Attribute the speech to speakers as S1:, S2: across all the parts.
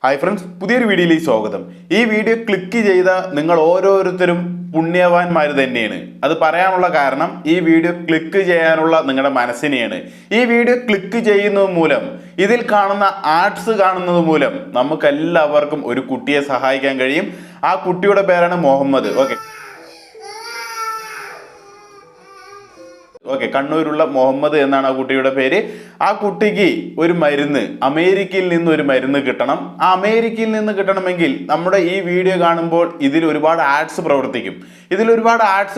S1: Hi friends, പുതിയൊരു വീഡിയോയിലേക്ക് സ്വാഗതം. ഈ വീഡിയോ ക്ലിക്ക് ചെയ്ത നിങ്ങൾ ഓരോരുത്തരും പുണ്യവാന്മാർ തന്നെയാണ്. അത് പറയാനുള്ള കാരണം ഈ വീഡിയോ ക്ലിക്ക് ചെയ്യാനുള്ള നിങ്ങളുടെ മനസ്സിനെയാണ്. ഈ വീഡിയോ ക്ലിക്ക് ചെയ്യുന്നത് മൂലം, ഇതിൽ കാണുന്ന ആഡ്സ് കാണുന്നത് മൂലം നമുക്കെല്ലാവർക്കും ഒരു കുട്ടിയെ സഹായിക്കാൻ കഴിയും. ആ കുട്ടിയുടെ പേരാണ് മുഹമ്മദ്. ഓക്കെ, കണ്ണൂരുള്ള മുഹമ്മദ് എന്നാണ് ആ കുട്ടിയുടെ പേര്. ആ കുട്ടിക്ക് ഒരു മരുന്ന്, അമേരിക്കയിൽ നിന്ന് ഒരു മരുന്ന് കിട്ടണം. ആ അമേരിക്കയിൽ നിന്ന് കിട്ടണമെങ്കിൽ നമ്മുടെ ഈ വീഡിയോ കാണുമ്പോൾ ഇതിൽ ഒരുപാട് ആഡ്സ് പ്രവർത്തിക്കും.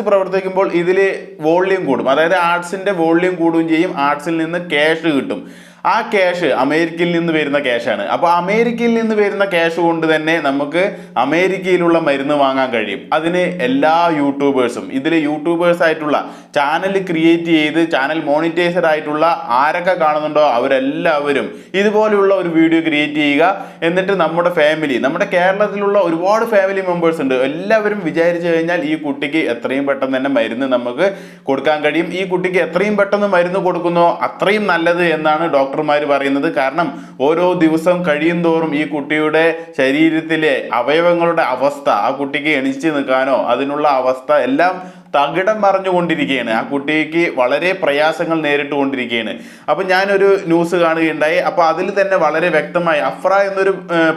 S1: പ്രവർത്തിക്കുമ്പോൾ ഇതിൽ വോള്യൂം കൂടും. അതായത് ആഡ്സിന്റെ വോള്യൂം കൂടുകയും ചെയ്യും. ആഡ്സിൽ നിന്ന് ക്യാഷ് കിട്ടും. ആ ക്യാഷ് അമേരിക്കയിൽ നിന്ന് വരുന്ന ക്യാഷാണ്. അപ്പോൾ അമേരിക്കയിൽ നിന്ന് വരുന്ന ക്യാഷ് കൊണ്ട് തന്നെ നമുക്ക് അമേരിക്കയിലുള്ള മരുന്ന് വാങ്ങാൻ കഴിയും. അതിന് എല്ലാ യൂട്യൂബേഴ്സും, ഇതിൽ യൂട്യൂബേഴ്സ് ആയിട്ടുള്ള ചാനൽ ക്രിയേറ്റ് ചെയ്ത് ചാനൽ മോണിറ്റൈസർ ആയിട്ടുള്ള ആരൊക്കെ കാണുന്നുണ്ടോ അവരെല്ലാവരും ഇതുപോലെയുള്ള ഒരു വീഡിയോ ക്രിയേറ്റ് ചെയ്യുക. എന്നിട്ട് നമ്മുടെ ഫാമിലി, നമ്മുടെ കേരളത്തിലുള്ള ഒരുപാട് ഫാമിലി മെമ്പേഴ്സ് ഉണ്ട്. എല്ലാവരും വിചാരിച്ചു കഴിഞ്ഞാൽ ഈ കുട്ടിക്ക് എത്രയും പെട്ടെന്ന് തന്നെ മരുന്ന് നമുക്ക് കൊടുക്കാൻ കഴിയും. ഈ കുട്ടിക്ക് എത്രയും പെട്ടെന്ന് മരുന്ന് കൊടുക്കുന്നോ അത്രയും നല്ലത് എന്നാണ് ഡോക്ടർമാർ പറയുന്നത്. കാരണം ഓരോ ദിവസം കഴിയും തോറും ഈ കുട്ടിയുടെ ശരീരത്തിലെ അവയവങ്ങളുടെ അവസ്ഥ, ആ കുട്ടിക്ക് എണീച്ച് നിൽക്കാനോ അതിനുള്ള അവസ്ഥ എല്ലാം തകിടം മറിഞ്ഞുകൊണ്ടിരിക്കുകയാണ്. ആ കുട്ടിക്ക് വളരെ പ്രയാസങ്ങൾ നേരിട്ടുകൊണ്ടിരിക്കുകയാണ്. അപ്പം ഞാനൊരു ന്യൂസ് കാണുകയുണ്ടായി. അപ്പോൾ അതിൽ തന്നെ വളരെ വ്യക്തമായി, അഫ്ര എന്നൊരു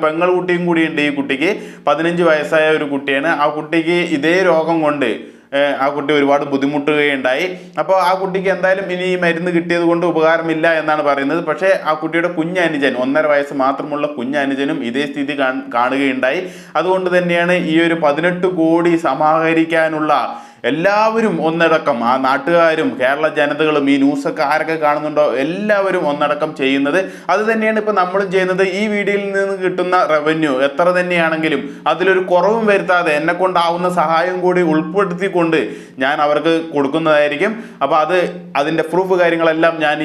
S1: പെങ്ങൾ കുട്ടിയും കൂടിയുണ്ട്. ഈ കുട്ടിക്ക് 15 വയസ്സായ ഒരു കുട്ടിയാണ്. ആ കുട്ടിക്ക് ഇതേ രോഗം കൊണ്ട് ആ കുട്ടി ഒരുപാട് ബുദ്ധിമുട്ടുകയുണ്ടായി. അപ്പോൾ ആ കുട്ടിക്ക് എന്തായാലും ഇനി ഈ മരുന്ന് കിട്ടിയത് കൊണ്ട് ഉപകാരമില്ല എന്നാണ് പറയുന്നത്. പക്ഷേ ആ കുട്ടിയുടെ കുഞ്ഞനുജൻ, 1.5 വയസ്സ് മാത്രമുള്ള കുഞ്ഞനുജനും ഇതേ സ്ഥിതി കാണുകയുണ്ടായി. അതുകൊണ്ട് തന്നെയാണ് ഈ ഒരു 18 കോടി സമാഹരിക്കാനുള്ള എല്ലാവരും ഒന്നടക്കം, ആ നാട്ടുകാരും കേരള ജനതകളും ഈ ന്യൂസൊക്കെ ആരൊക്കെ കാണുന്നുണ്ടോ എല്ലാവരും ഒന്നടക്കം ചെയ്യുന്നത്. അത് തന്നെയാണ് ഇപ്പം നമ്മളും ചെയ്യുന്നത്. ഈ വീഡിയോയിൽ നിന്ന് കിട്ടുന്ന റവന്യൂ എത്ര തന്നെയാണെങ്കിലും അതിലൊരു കുറവും വരുത്താതെ എന്നെ കൊണ്ടാവുന്ന സഹായം കൂടി ഉൾപ്പെടുത്തിക്കൊണ്ട് ഞാൻ അവർക്ക് കൊടുക്കുന്നതായിരിക്കും. അപ്പോൾ അതിൻ്റെ പ്രൂഫ് കാര്യങ്ങളെല്ലാം ഞാൻ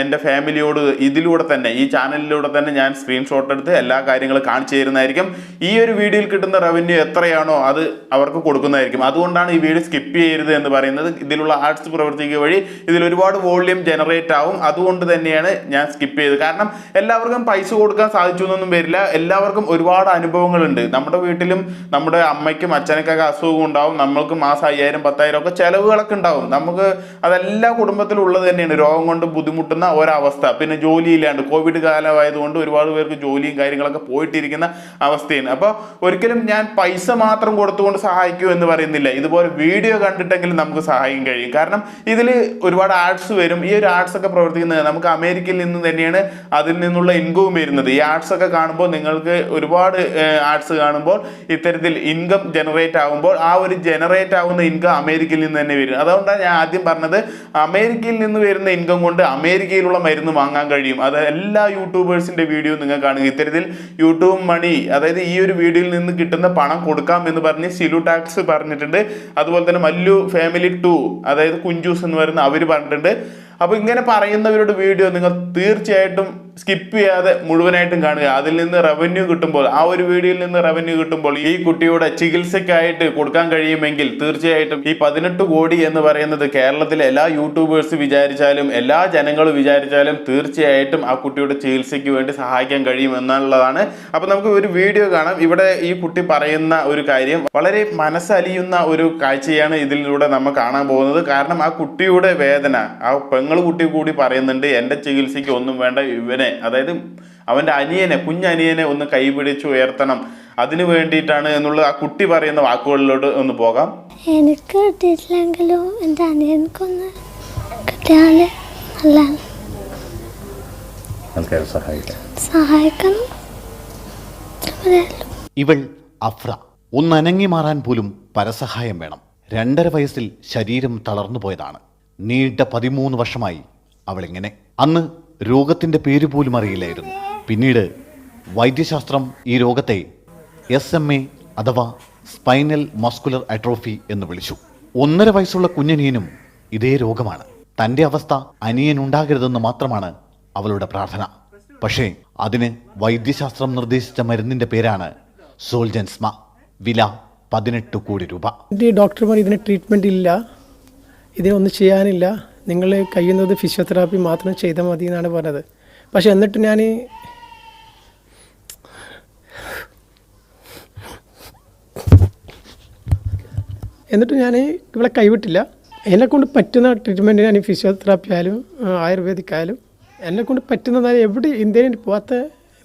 S1: എൻ്റെ ഫാമിലിയോട് ഇതിലൂടെ തന്നെ, ഈ ചാനലിലൂടെ തന്നെ ഞാൻ സ്ക്രീൻഷോട്ട് എടുത്ത് എല്ലാ കാര്യങ്ങളും കാണിച്ചു തരുന്നതായിരിക്കും. ഈ ഒരു വീഡിയോയിൽ കിട്ടുന്ന റവന്യൂ എത്രയാണോ അത് അവർക്ക് കൊടുക്കുന്നതായിരിക്കും. അതുകൊണ്ടാണ് ഈ വീഡിയോ സ്കിപ്പ് ചെയ്യരുത് എന്ന് പറയുന്നത്. ഇതിലുള്ള ആർട്സ് പ്രവർത്തിക്കുക വഴി ഇതിൽ ഒരുപാട് വോള്യൂം ജനറേറ്റ് ആവും. അതുകൊണ്ട് തന്നെയാണ് ഞാൻ സ്കിപ്പ് ചെയ്തത്. കാരണം എല്ലാവർക്കും പൈസ കൊടുക്കാൻ സാധിച്ചു എന്നൊന്നും വരില്ല. എല്ലാവർക്കും ഒരുപാട് അനുഭവങ്ങളുണ്ട്. നമ്മുടെ വീട്ടിലും നമ്മുടെ അമ്മയ്ക്കും അച്ഛനൊക്കെ അസുഖം ഉണ്ടാവും. നമ്മൾക്ക് മാസം 5000 10,000 ഒക്കെ ചെലവുകളൊക്കെ ഉണ്ടാവും. നമുക്ക് അതെല്ലാ കുടുംബത്തിലും ഉള്ളത് തന്നെയാണ്. രോഗം കൊണ്ട് ബുദ്ധിമുട്ടുന്ന ഒരവസ്ഥ, പിന്നെ ജോലിയില്ലാണ്ട് കോവിഡ് കാലമായതുകൊണ്ട് ഒരുപാട് പേർക്ക് ജോലിയും കാര്യങ്ങളൊക്കെ പോയിട്ടിരിക്കുന്ന അവസ്ഥയാണ്. അപ്പോൾ ഒരിക്കലും ഞാൻ പൈസ മാത്രം കൊടുത്തുകൊണ്ട് സഹായിക്കൂ എന്ന് പറയുന്നില്ല. ഇതുപോലെ വീഡിയോ കണ്ടിട്ടെങ്കിലും നമുക്ക് സഹായിക്കാൻ കഴിയും. കാരണം ഇതിൽ ഒരുപാട് ആഡ്സ് വരും. ഈ ഒരു ആഡ്സ് ഒക്കെ പ്രവർത്തിക്കുന്നത് നമുക്ക് അമേരിക്കയിൽ നിന്ന് തന്നെയാണ് അതിൽ നിന്നുള്ള ഇൻകവും വരുന്നത്. ഈ ആഡ്സ് ഒക്കെ കാണുമ്പോൾ നിങ്ങൾക്ക് ഒരുപാട് ആഡ്സ് കാണുമ്പോൾ ഇത്തരത്തിൽ ഇൻകം ജനറേറ്റ് ആകുമ്പോൾ ആ ഒരു ജനറേറ്റ് ആകുന്ന ഇൻകം അമേരിക്കയിൽ നിന്ന് തന്നെ വരും. അതുകൊണ്ടാണ് ഞാൻ ആദ്യം പറഞ്ഞത്, അമേരിക്കയിൽ നിന്ന് വരുന്ന ഇൻകം കൊണ്ട് അമേരിക്കയിലുള്ള മരുന്ന് വാങ്ങാൻ കഴിയും. അത് എല്ലാ യൂട്യൂബേഴ്സിന്റെ വീഡിയോ നിങ്ങൾ കാണുക. ഇത്തരത്തിൽ യൂട്യൂബ് മണി, അതായത് ഈ ഒരു വീഡിയോയിൽ നിന്ന് കിട്ടുന്ന പണം കൊടുക്കാം എന്ന് പറഞ്ഞ് സിലു ടാക്സ് പറഞ്ഞിട്ടുണ്ട്. അതുപോലെ തന്നെ മല്ലു ഫാമിലി 2, അതായത് കുഞ്ചൂസ് എന്ന് പറയുന്ന അവർ പറഞ്ഞിട്ടുണ്ട്. അപ്പോൾ ഇങ്ങനെ പറയുന്നവരുടെ വീഡിയോ നിങ്ങൾ തീർച്ചയായിട്ടും സ്കിപ്പ് ചെയ്യാതെ മുഴുവനായിട്ടും കാണുക. അതിൽ നിന്ന് റവന്യൂ കിട്ടുമ്പോൾ, ആ ഒരു വീഡിയോയിൽ നിന്ന് റവന്യൂ കിട്ടുമ്പോൾ ഈ കുട്ടിയുടെ ചികിത്സയ്ക്കായിട്ട് കൊടുക്കാൻ കഴിയുമെങ്കിൽ തീർച്ചയായിട്ടും ഈ 18 കോടി എന്ന് പറയുന്നത് കേരളത്തിലെ എല്ലാ യൂട്യൂബേഴ്സ് വിചാരിച്ചാലും എല്ലാ ജനങ്ങളും വിചാരിച്ചാലും തീർച്ചയായിട്ടും ആ കുട്ടിയുടെ ചികിത്സയ്ക്ക് വേണ്ടി സഹായിക്കാൻ കഴിയും എന്നുള്ളതാണ്. അപ്പോൾ നമുക്ക് ഒരു വീഡിയോ കാണാം. ഇവിടെ ഈ കുട്ടി പറയുന്ന ഒരു കാര്യം വളരെ മനസ്സലിയുന്ന ഒരു കാഴ്ചയാണ് ഇതിലൂടെ നമ്മൾ കാണാൻ പോകുന്നത്. കാരണം ആ കുട്ടിയുടെ വേദന ആ പെങ്ങൾ കുട്ടി കൂടി പറയുന്നുണ്ട്, എൻ്റെ ചികിത്സയ്ക്ക് ഒന്നും വേണ്ട, ഇവനെ, അതായത് അവൻ്റെ അനിയനെ, കുഞ്ഞനിയനെ ഒന്ന് കൈപിടിച്ച് ഉയർത്തണം, അതിനു വേണ്ടിയിട്ടാണ് എന്നുള്ളത് ആ കുട്ടി പറയുന്ന വാക്കുകളിലോട്ട് ഒന്ന് പോകാം.
S2: എനിക്ക് കിട്ടിയിട്ടില്ലെങ്കിലും എൻ്റെ അനിയനക്കൊന്ന് കിട്ടിയാൽ സഹായിക്കണം.
S3: ഇവൾ അഫ്ര. ഒന്നനങ്ങി മാറാൻ പോലും പരസഹായം വേണം. 2.5 വയസ്സിൽ ശരീരം തളർന്നു പോയതാണ്. നീണ്ട 13 വർഷമായി അവളിങ്ങനെ. അന്ന് രോഗത്തിൻ്റെ പേര് പോലും അറിയില്ലായിരുന്നു. പിന്നീട് വൈദ്യശാസ്ത്രം ഈ രോഗത്തെ SMA അഥവാ സ്പൈനൽ മസ്കുലർ അട്രോഫി എന്ന് വിളിച്ചു. 1.5 വയസ്സുള്ള കുഞ്ഞനിയനും ഇതേ രോഗമാണ്. തൻ്റെ അവസ്ഥ അനിയനുണ്ടാകരുതെന്ന് മാത്രമാണ് അവളുടെ പ്രാർത്ഥന. പക്ഷേ അതിന് വൈദ്യശാസ്ത്രം നിർദ്ദേശിച്ച മരുന്നിൻ്റെ പേരാണ് സോൾജൻസ്മ. വില 18 കോടി രൂപ.
S4: ഡോക്ടർമാർ ഇതിന് ട്രീറ്റ്മെൻറ്റ് ഇല്ല, ഇതിനൊന്നും ചെയ്യാനില്ല, നിങ്ങൾ കഴിയുന്നത് ഫിസിയോതെറാപ്പി മാത്രം ചെയ്താൽ മതി എന്നാണ് പറഞ്ഞത്. പക്ഷെ എന്നിട്ട് ഞാൻ എന്നിട്ട് ഞാൻ ഇവളെ കൈവിട്ടില്ല. എന്നെക്കൊണ്ട് പറ്റുന്ന ട്രീറ്റ്മെൻറ്റ് ഞാൻ ഫിസിയോതെറാപ്പി ആയാലും ആയുർവേദിക് ആയാലും എന്നെക്കൊണ്ട് പറ്റുന്നതായ എവിടെ ഇന്ത്യയിൽ പോകാത്ത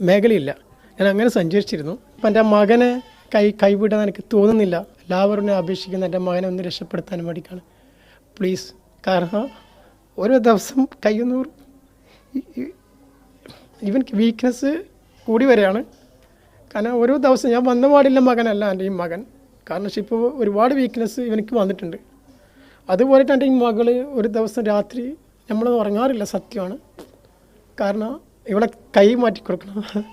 S4: മേഖലയില്ല. ഞാൻ അങ്ങനെ സഞ്ചരിച്ചിരുന്നു. അപ്പം എൻ്റെ മകനെ കൈവിടാൻ എനിക്ക് തോന്നുന്നില്ല. എല്ലാവരും എന്നെ അപേക്ഷിക്കുന്ന എൻ്റെ മകനെ ഒന്ന് രക്ഷപ്പെടുത്താൻ വേണ്ടിയിട്ടാണ്. പ്ലീസ്. കാരണം ഓരോ ദിവസം കഴിയുന്നൂർ ഇവൻക്ക് വീക്ക്നെസ് കൂടി വരികയാണ്. കാരണം ഓരോ ദിവസം ഞാൻ വന്ന പാടില്ല മകനല്ല എൻ്റെ ഈ മകൻ. കാരണം ഇപ്പോൾ ഒരുപാട് വീക്ക്നെസ് ഇവനക്ക് വന്നിട്ടുണ്ട്. അതുപോലെ എൻ്റെ ഈ മകൾ ഒരു ദിവസം രാത്രി നമ്മൾ ഉറങ്ങാറില്ല, സത്യമാണ്. കാരണം ഇവിടെ കൈ മാറ്റി കൊടുക്കണം,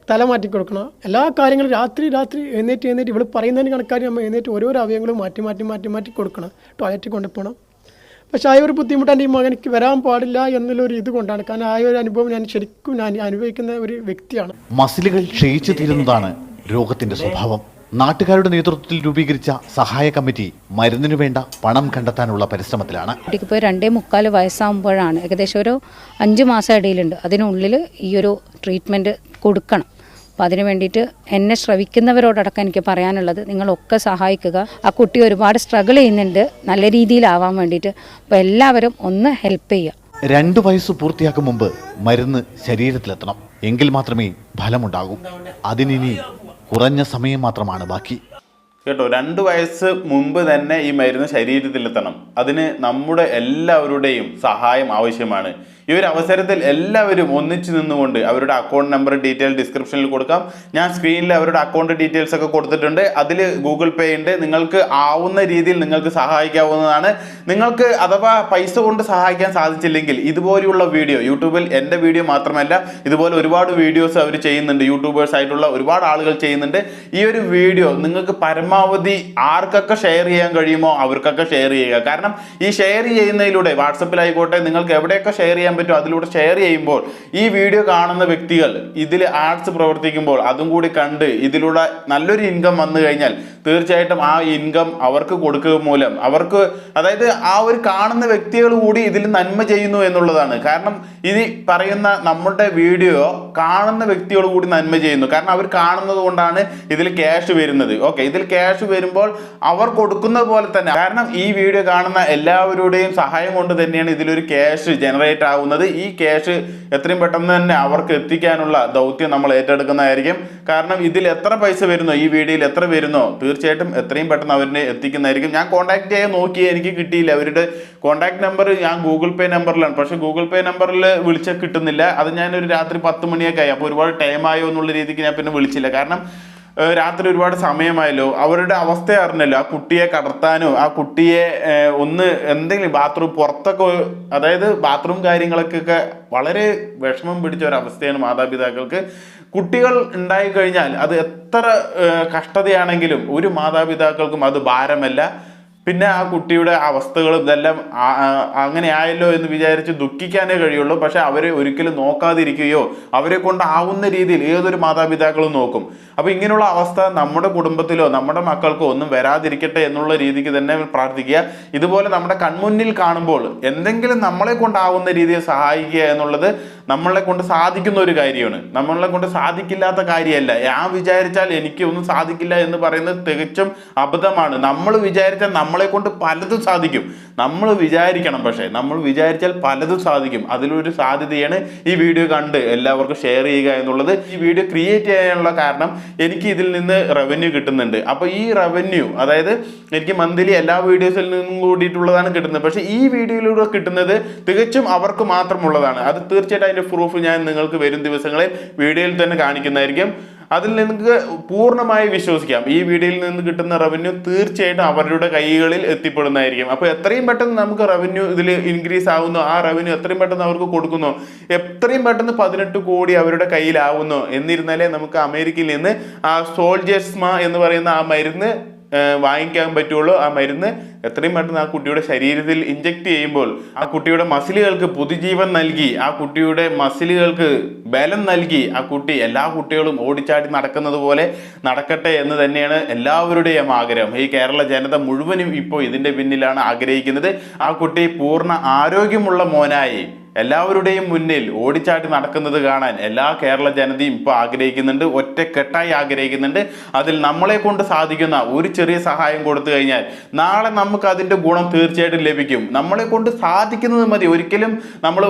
S4: തല മാറ്റി കൊടുക്കണം, എല്ലാ കാര്യങ്ങളും രാത്രി എഴുന്നേറ്റ് ഇവൾ പറയുന്നതിന് കണക്കാരി നമ്മൾ എഴുന്നേറ്റ് ഓരോരോ അവയവങ്ങളും മാറ്റി കൊടുക്കണം. ടോയ്ലറ്റിൽ കൊണ്ടുപോകണം. പക്ഷേ ആ ഒരു ബുദ്ധിമുട്ട് എൻ്റെ ഈ മകനിക്ക് വരാൻ പാടില്ല എന്നുള്ളൊരു ഇത് കൊണ്ടാണ്. കാരണം ആ ഒരു അനുഭവം ഞാൻ ശരിക്കും അനുഭവിക്കുന്ന ഒരു വ്യക്തിയാണ്.
S3: മസിലുകൾ ക്ഷയിച്ചു തീരുന്നതാണ് രോഗത്തിന്റെ സ്വഭാവം. നാട്ടുകാരുടെ നേതൃത്വത്തിൽ രൂപീകരിച്ച സഹായ കമ്മിറ്റി മരുന്നിനു വേണ്ട പണം കണ്ടെത്താനുള്ള പരിശ്രമത്തിലാണ്.
S5: കുട്ടിക്കിപ്പോൾ 2.25 വയസ്സാകുമ്പോഴാണ്, ഏകദേശം ഒരു 5 മാസം ഇടയിലുണ്ട്. അതിനുള്ളിൽ ഈ ഒരു ട്രീറ്റ്മെൻറ്റ് കൊടുക്കണം. അപ്പോൾ അതിന് വേണ്ടിയിട്ട് എന്നെ ശ്രവിക്കുന്നവരോടടക്കം എനിക്ക് പറയാനുള്ളത്, നിങ്ങളൊക്കെ സഹായിക്കുക. ആ കുട്ടി ഒരുപാട് സ്ട്രഗിൾ ചെയ്യുന്നുണ്ട് നല്ല രീതിയിലാവാൻ വേണ്ടിയിട്ട്. അപ്പോൾ എല്ലാവരും ഒന്ന് ഹെൽപ്പ് ചെയ്യുക.
S3: 2 വയസ്സ് പൂർത്തിയാക്കും മുമ്പ് മരുന്ന് ശരീരത്തിലെത്തണം. എങ്കിൽ മാത്രമേ ഫലമുണ്ടാകൂ. അതിനി കുറഞ്ഞ സമയം മാത്രമാണ് ബാക്കി.
S1: കേട്ടോ, 2 വയസ്സ് മുമ്പ് തന്നെ ഈ മരുന്ന് ശരീരത്തിലെത്തണം. അതിന് നമ്മുടെ എല്ലാവരുടെയും സഹായം ആവശ്യമാണ്. ഈ ഒരു അവസരത്തിൽ എല്ലാവരും ഒന്നിച്ചു നിന്നുകൊണ്ട് അവരുടെ അക്കൗണ്ട് നമ്പർ ഡീറ്റെയിൽ ഡിസ്ക്രിപ്ഷനിൽ കൊടുക്കാം. ഞാൻ സ്ക്രീനിൽ അവരുടെ അക്കൗണ്ട് ഡീറ്റെയിൽസ് ഒക്കെ കൊടുത്തിട്ടുണ്ട്. അതിൽ ഗൂഗിൾ പേ ഉണ്ട്. നിങ്ങൾക്ക് ആവുന്ന രീതിയിൽ നിങ്ങൾക്ക് സഹായിക്കാവുന്നതാണ്. നിങ്ങൾക്ക് അഥവാ പൈസ കൊണ്ട് സഹായിക്കാൻ സാധിച്ചില്ലെങ്കിൽ ഇതുപോലെയുള്ള വീഡിയോ, യൂട്യൂബിൽ എൻ്റെ വീഡിയോ മാത്രമല്ല, ഇതുപോലെ ഒരുപാട് വീഡിയോസ് അവർ ചെയ്യുന്നുണ്ട്. യൂട്യൂബേഴ്സ് ആയിട്ടുള്ള ഒരുപാട് ആളുകൾ ചെയ്യുന്നുണ്ട്. ഈ ഒരു വീഡിയോ നിങ്ങൾക്ക് പരമാവധി ആർക്കൊക്കെ ഷെയർ ചെയ്യാൻ കഴിയുമോ അവർക്കൊക്കെ ഷെയർ ചെയ്യുക. കാരണം ഈ ഷെയർ ചെയ്യുന്നതിലൂടെ വാട്സപ്പിലായിക്കോട്ടെ, നിങ്ങൾക്ക് എവിടെയൊക്കെ ഷെയർ ചെയ്യാൻ പറ്റും അതിലൂടെ ഷെയർ ചെയ്യുമ്പോൾ ഈ വീഡിയോ കാണുന്ന വ്യക്തികൾ ഇതിൽ ആഡ്സ് പ്രവർത്തിക്കുമ്പോൾ അതും കൂടി കണ്ട് ഇതിലൂടെ നല്ലൊരു ഇൻകം വന്നു കഴിഞ്ഞാൽ തീർച്ചയായിട്ടും ആ ഇൻകം അവർക്ക് കൊടുക്കുക മൂലം അവർക്ക്, അതായത് ആ ഒരു കാണുന്ന വ്യക്തികൾ കൂടി ഇതിൽ നന്മ ചെയ്യുന്നു എന്നുള്ളതാണ്. കാരണം ഇത് പറയുന്ന നമ്മുടെ വീഡിയോ കാണുന്ന വ്യക്തികൾ കൂടി നന്മ ചെയ്യുന്നു. കാരണം അവർ കാണുന്നത് കൊണ്ടാണ് ഇതിൽ ക്യാഷ് വരുന്നത്. ഓക്കെ, ഇതിൽ ക്യാഷ് വരുമ്പോൾ അവർ കൊടുക്കുന്നത് പോലെ തന്നെ, കാരണം ഈ വീഡിയോ കാണുന്ന എല്ലാവരുടെയും സഹായം കൊണ്ട് തന്നെയാണ് ഇതിലൊരു ക്യാഷ് ജനറേറ്റ് ആവുന്നത്. ഈ ക്യാഷ് എത്രയും പെട്ടെന്ന് തന്നെ അവർക്ക് എത്തിക്കാനുള്ള ദൗത്യം നമ്മൾ ഏറ്റെടുക്കുന്നതായിരിക്കും. കാരണം ഇതിൽ എത്ര പൈസ വരുന്നോ, ഈ വീഡിയോയിൽ എത്ര വരുന്നോ തീർച്ചയായിട്ടും എത്രയും പെട്ടെന്ന് അവരിനെ എത്തിക്കുന്നതായിരിക്കും. ഞാൻ കോൺടാക്ട് ചെയ്യാൻ നോക്കി, എനിക്ക് കിട്ടിയില്ല. അവരുടെ കോൺടാക്ട് നമ്പർ ഞാൻ ഗൂഗിൾ പേ നമ്പറിലാണ്. പക്ഷേ ഗൂഗിൾ പേ നമ്പറിൽ വിളിച്ചാൽ കിട്ടുന്നില്ല. അത് ഞാനൊരു രാത്രി 10 മണിയൊക്കെ ആയി. അപ്പോൾ ഒരുപാട് ടൈം ആയോ എന്നുള്ള രീതിക്ക് ഞാൻ പിന്നെ വിളിച്ചില്ല. കാരണം രാത്രി ഒരുപാട് സമയമായല്ലോ. അവരുടെ അവസ്ഥ അറിഞ്ഞല്ലോ. ആ കുട്ടിയെ കടത്താനോ ആ കുട്ടിയെ ഒന്ന് എന്തെങ്കിലും ബാത്റൂം പുറത്തൊക്കെ, അതായത് ബാത്റൂം കാര്യങ്ങളൊക്കെ വളരെ വിഷമം പിടിച്ച ഒരവസ്ഥയാണ് മാതാപിതാക്കൾക്ക്. കുട്ടികൾ ഉണ്ടായി കഴിഞ്ഞാൽ അത് എത്ര കഷ്ടതയാണെങ്കിലും ഒരു മാതാപിതാക്കൾക്കും അത് ഭാരമല്ല. പിന്നെ ആ കുട്ടിയുടെ അവസ്ഥകളും ഇതെല്ലാം അങ്ങനെ ആയല്ലോ എന്ന് വിചാരിച്ച് ദുഃഖിക്കാനേ കഴിയുള്ളൂ. പക്ഷെ അവരെ ഒരിക്കലും നോക്കാതിരിക്കുകയോ അവരെ കൊണ്ടാവുന്ന രീതിയിൽ ഏതൊരു മാതാപിതാക്കളും നോക്കും. അപ്പോൾ ഇങ്ങനെയുള്ള അവസ്ഥ നമ്മുടെ കുടുംബത്തിലോ നമ്മുടെ മക്കൾക്കോ ഒന്നും വരാതിരിക്കട്ടെ എന്നുള്ള രീതിക്ക് തന്നെ പ്രാർത്ഥിക്കുക. ഇതുപോലെ നമ്മുടെ കൺമുന്നിൽ കാണുമ്പോൾ എന്തെങ്കിലും നമ്മളെ കൊണ്ടാവുന്ന രീതിയിൽ സഹായിക്കുക എന്നുള്ളത് നമ്മളെ കൊണ്ട് സാധിക്കുന്ന ഒരു കാര്യമാണ്. നമ്മളെ കൊണ്ട് സാധിക്കില്ലാത്ത കാര്യമല്ല. ഞാൻ വിചാരിച്ചാൽ എനിക്ക് ഒന്നും സാധിക്കില്ല എന്ന് പറയുന്നത് തികച്ചും അബദ്ധമാണ്. നമ്മൾ വിചാരിച്ചാൽ നമ്മളെ കൊണ്ട് പലതും സാധിക്കും. നമ്മൾ വിചാരിക്കണം. പക്ഷേ നമ്മൾ വിചാരിച്ചാൽ പലതും സാധിക്കും. അതിലൊരു സാധ്യതയാണ് ഈ വീഡിയോ കണ്ട് എല്ലാവർക്കും ഷെയർ ചെയ്യുക എന്നുള്ളത്. ഈ വീഡിയോ ക്രിയേറ്റ് ചെയ്യാനുള്ള കാരണം എനിക്ക് ഇതിൽ നിന്ന് റവന്യൂ കിട്ടുന്നുണ്ട്. അപ്പോൾ ഈ റവന്യൂ, അതായത് എനിക്ക് മന്ത്ലി എല്ലാ വീഡിയോസിൽ നിന്നും കൂടിയിട്ടുള്ളതാണ് കിട്ടുന്നത്. പക്ഷേ ഈ വീഡിയോയിലൂടെ കിട്ടുന്നത് തികച്ചും അവർക്ക് മാത്രമുള്ളതാണ്. അത് തീർച്ചയായിട്ടും അതിൻ്റെ പ്രൂഫ് ഞാൻ നിങ്ങൾക്ക് വരും ദിവസങ്ങളിൽ വീഡിയോയിൽ തന്നെ കാണിക്കുന്നതായിരിക്കും. അതിൽ നിങ്ങൾക്ക് പൂർണ്ണമായി വിശ്വസിക്കാം. ഈ വീഡിയോയിൽ നിന്ന് കിട്ടുന്ന റവന്യൂ തീർച്ചയായിട്ടും അവരുടെ കൈകളിൽ എത്തിപ്പെടുന്നതായിരിക്കും. അപ്പോൾ എത്രയും പെട്ടെന്ന് നമുക്ക് റവന്യൂ ഇതിൽ ഇൻക്രീസ് ആവുന്നു, ആ റവന്യൂ എത്രയും പെട്ടെന്ന് അവർക്ക് കൊടുക്കുന്നു, എത്രയും പെട്ടെന്ന് 18 കോടി അവരുടെ കയ്യിലാവുന്നു. എന്നിരുന്നാലേ നമുക്ക് അമേരിക്കയിൽ നിന്ന് ആ സോൾജേഴ്സ്മ എന്ന് പറയുന്ന ആ മരുന്ന് വാങ്ങിക്കാൻ പറ്റുള്ളൂ. ആ മരുന്ന് എത്രയും പെട്ടെന്ന് ആ കുട്ടിയുടെ ശരീരത്തിൽ ഇഞ്ചക്ട് ചെയ്യുമ്പോൾ ആ കുട്ടിയുടെ മസിലുകൾക്ക് പുതുജീവൻ നൽകി, ആ കുട്ടിയുടെ മസിലുകൾക്ക് ബലം നൽകി ആ കുട്ടി എല്ലാ കുട്ടികളും ഓടിച്ചാടി നടക്കുന്നത് പോലെ നടക്കട്ടെ എന്ന് തന്നെയാണ് എല്ലാവരുടെയും ആഗ്രഹം. ഈ കേരള ജനത മുഴുവനും ഇപ്പോൾ ഇതിൻ്റെ പിന്നിലാണ് ആഗ്രഹിക്കുന്നത്. ആ കുട്ടി പൂർണ്ണ ആരോഗ്യമുള്ള മോനായി എല്ലാവരുടെയും മുന്നിൽ ഓടിച്ചാട്ടി നടക്കുന്നത് കാണാൻ എല്ലാ കേരള ജനതയും ഇപ്പോൾ ആഗ്രഹിക്കുന്നുണ്ട്, ഒറ്റക്കെട്ടായി ആഗ്രഹിക്കുന്നുണ്ട്. അതിൽ നമ്മളെ കൊണ്ട് സാധിക്കുന്ന ഒരു ചെറിയ സഹായം കൊടുത്തു കഴിഞ്ഞാൽ നാളെ നമുക്ക് അതിൻ്റെ ഗുണം തീർച്ചയായിട്ടും ലഭിക്കും. നമ്മളെ കൊണ്ട് സാധിക്കുന്നത് മതി. ഒരിക്കലും നമ്മൾ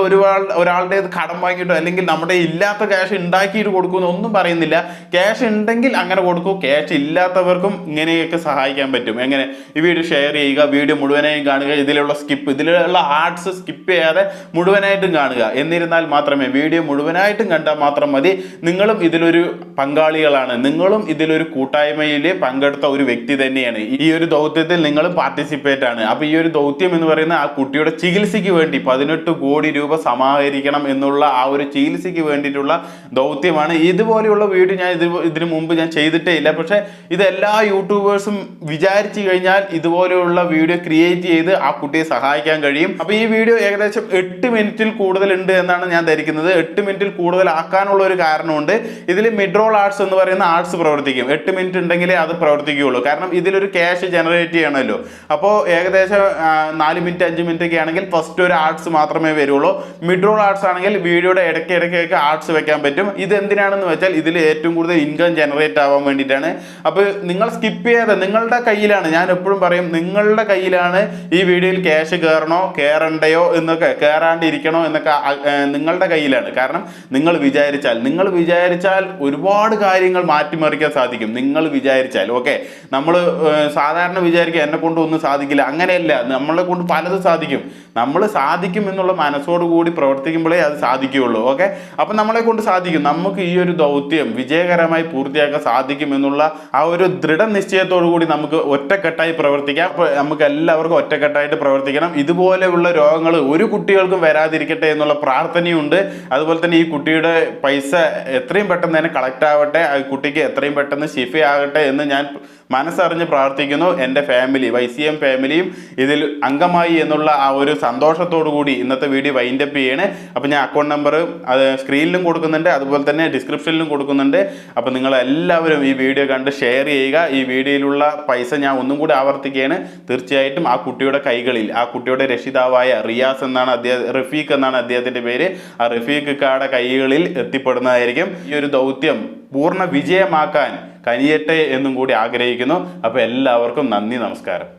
S1: ഒരാളുടെ കടം വാങ്ങിയിട്ടോ അല്ലെങ്കിൽ നമ്മുടെ ഇല്ലാത്ത ക്യാഷ് ഉണ്ടാക്കിയിട്ട് കൊടുക്കുമെന്ന് ഒന്നും പറയുന്നില്ല. ക്യാഷ് ഉണ്ടെങ്കിൽ അങ്ങനെ കൊടുക്കൂ, ക്യാഷ് ഇല്ലാത്തവർക്കും ഇങ്ങനെയൊക്കെ സഹായിക്കാൻ പറ്റും. എങ്ങനെ? ഈ വീഡിയോ ഷെയർ ചെയ്യുക, വീഡിയോ മുഴുവനായും കാണുക, ഇതിലുള്ള ആർട്സ് സ്കിപ്പ് ചെയ്യാതെ മുഴുവനായിട്ടും കാണുക. എന്നിരുന്നാൽ മാത്രമേ, വീഡിയോ മുഴുവനായിട്ടും കണ്ടാൽ മാത്രം മതി. നിങ്ങളും ഇതിലൊരു പങ്കാളികളാണ്, നിങ്ങളും ഇതിലൊരു കൂട്ടായ്മയിൽ പങ്കെടുത്ത ഒരു വ്യക്തി തന്നെയാണ്. ഈ ഒരു ദൗത്യത്തിൽ നിങ്ങളും പാർട്ടിസിപ്പേറ്റ് ആണ്. അപ്പോൾ ഈ ഒരു ദൗത്യം എന്ന് പറയുന്ന ആ കുട്ടിയുടെ ചികിത്സയ്ക്ക് വേണ്ടി 18 കോടി രൂപ സമാഹരിക്കണം എന്നുള്ള ആ ഒരു ചികിത്സയ്ക്ക് വേണ്ടിയിട്ടുള്ള ദൗത്യമാണ്. ഇതുപോലെയുള്ള വീഡിയോ ഞാൻ ഇതിനു മുമ്പ് ഞാൻ ചെയ്തിട്ടേ ഇല്ല. പക്ഷേ ഇതെല്ലാ യൂട്യൂബേഴ്സും വിചാരിച്ചു കഴിഞ്ഞാൽ ഇതുപോലെയുള്ള വീഡിയോ ക്രിയേറ്റ് ചെയ്ത് ആ കുട്ടിയെ സഹായിക്കാൻ കഴിയും. അപ്പോൾ ഈ വീഡിയോ ഏകദേശം 8 മിനിറ്റിൽ കൂടുതൽ ഉണ്ട് എന്നാണ് ഞാൻ ധരിക്കുന്നത്. 8 മിനിറ്റിൽ കൂടുതൽ ആക്കാനുള്ള ഒരു കാരണമുണ്ട്. ഇതിൽ മിഡ് റോൾ ആർട്സ് എന്ന് പറയുന്ന ആർട്സ് പ്രവർത്തിക്കും. 8 മിനിറ്റ് ഉണ്ടെങ്കിലേ അത് പ്രവർത്തിക്കുകയുള്ളൂ. കാരണം ഇതിലൊരു ക്യാഷ് ജനറേറ്റ് ചെയ്യണമല്ലോ. അപ്പോൾ ഏകദേശം 4 മിനിറ്റ് 5 മിനിറ്റ് ഒക്കെ ആണെങ്കിൽ ഫസ്റ്റ് ഒരു ആർട്സ് മാത്രമേ വരുള്ളൂ. മിഡ് റോൾ ആർട്സ് ആണെങ്കിൽ വീഡിയോയുടെ ഇടയ്ക്കിടയ്ക്കൊക്കെ ആർട്സ് വെക്കാൻ പറ്റും. ഇത് എന്തിനാണെന്ന് വെച്ചാൽ ഇതിൽ ഏറ്റവും കൂടുതൽ ഇൻകം ജനറേറ്റ് ആവാൻ വേണ്ടിയിട്ടാണ്. അപ്പോൾ നിങ്ങൾ സ്കിപ്പ് ചെയ്യാതെ, നിങ്ങളുടെ കയ്യിലാണ്, ഞാൻ എപ്പോഴും പറയും, നിങ്ങളുടെ കയ്യിലാണ് ഈ വീഡിയോയിൽ ക്യാഷ് കയറണോ കയറണ്ടയോ എന്നൊക്കെ, കയറാണ്ടിരിക്കണോ എന്നൊക്കെ നിങ്ങളുടെ കയ്യിലാണ്. കാരണം നിങ്ങൾ വിചാരിച്ചാൽ ഒരുപാട് കാര്യങ്ങൾ മാറ്റിമറിക്കാൻ സാധിക്കും. നിങ്ങൾ വിചാരിച്ചാൽ ഓക്കെ. നമ്മൾ സാധാരണ വിചാരിക്കുക എന്നെ കൊണ്ട് ഒന്നും സാധിക്കില്ല, അങ്ങനെയല്ല. നമ്മളെ കൊണ്ട് പലതും സാധിക്കും. നമ്മൾ സാധിക്കും എന്നുള്ള മനസ്സോടുകൂടി പ്രവർത്തിക്കുമ്പോഴേ അത് സാധിക്കുകയുള്ളൂ. ഓക്കെ. അപ്പം നമ്മളെ കൊണ്ട് സാധിക്കും. നമുക്ക് ഈ ഒരു ദൗത്യം വിജയകരമായി പൂർത്തിയാക്കാൻ സാധിക്കും എന്നുള്ള ആ ഒരു ദൃഢനിശ്ചയത്തോടു കൂടി നമുക്ക് ഒറ്റക്കെട്ടായി പ്രവർത്തിക്കാം. അപ്പോൾ നമുക്ക് എല്ലാവർക്കും ഒറ്റക്കെട്ടായിട്ട് പ്രവർത്തിക്കണം. ഇതുപോലെയുള്ള രോഗങ്ങൾ ഒരു കുട്ടികൾക്കും വരാതിരിക്കട്ടെ എന്നുള്ള പ്രാർത്ഥനയുണ്ട്. അതുപോലെ തന്നെ ഈ കുട്ടിയുടെ പൈസ എത്രയും പെട്ടെന്ന് തന്നെ കളക്ട് ആവട്ടെ, ആ കുട്ടിക്ക് എത്രയും പെട്ടെന്ന് ശിഫയാകട്ടെ എന്ന് ഞാൻ മനസ്സറിഞ്ഞ് പ്രാർത്ഥിക്കുന്നു. എൻ്റെ ഫാമിലി, YCM ഫാമിലിയും ഇതിൽ അംഗമായി എന്നുള്ള ആ ഒരു സന്തോഷത്തോടു കൂടി ഇന്നത്തെ വീഡിയോ വൈൻഡപ്പ് ചെയ്യണേ. അപ്പോൾ ഞാൻ അക്കൗണ്ട് നമ്പർ അത് സ്ക്രീനിലും കൊടുക്കുന്നുണ്ട്, അതുപോലെ തന്നെ ഡിസ്ക്രിപ്ഷനിലും കൊടുക്കുന്നുണ്ട്. അപ്പോൾ നിങ്ങളെല്ലാവരും ഈ വീഡിയോ കണ്ട് ഷെയർ ചെയ്യുക. ഈ വീഡിയോയിലുള്ള പൈസ ഞാൻ ഒന്നും കൂടി ആവർത്തിക്കുകയാണ്. തീർച്ചയായിട്ടും ആ കുട്ടിയുടെ കൈകളിൽ, ആ കുട്ടിയുടെ രക്ഷിതാവായ റിയാസ് എന്നാണ് റഫീഖ് എന്നാണ് അദ്ദേഹത്തിൻ്റെ പേര്, ആ റഫീഖ് കായുടെ കൈകളിൽ എത്തിപ്പെടുന്നതായിരിക്കും. ഈ ഒരു ദൗത്യം പൂർണ്ണ വിജയമാക്കാൻ കനിയട്ടെ എന്നും കൂടി ആഗ്രഹിക്കുന്നു. അപ്പോൾ എല്ലാവർക്കും നന്ദി, നമസ്കാരം.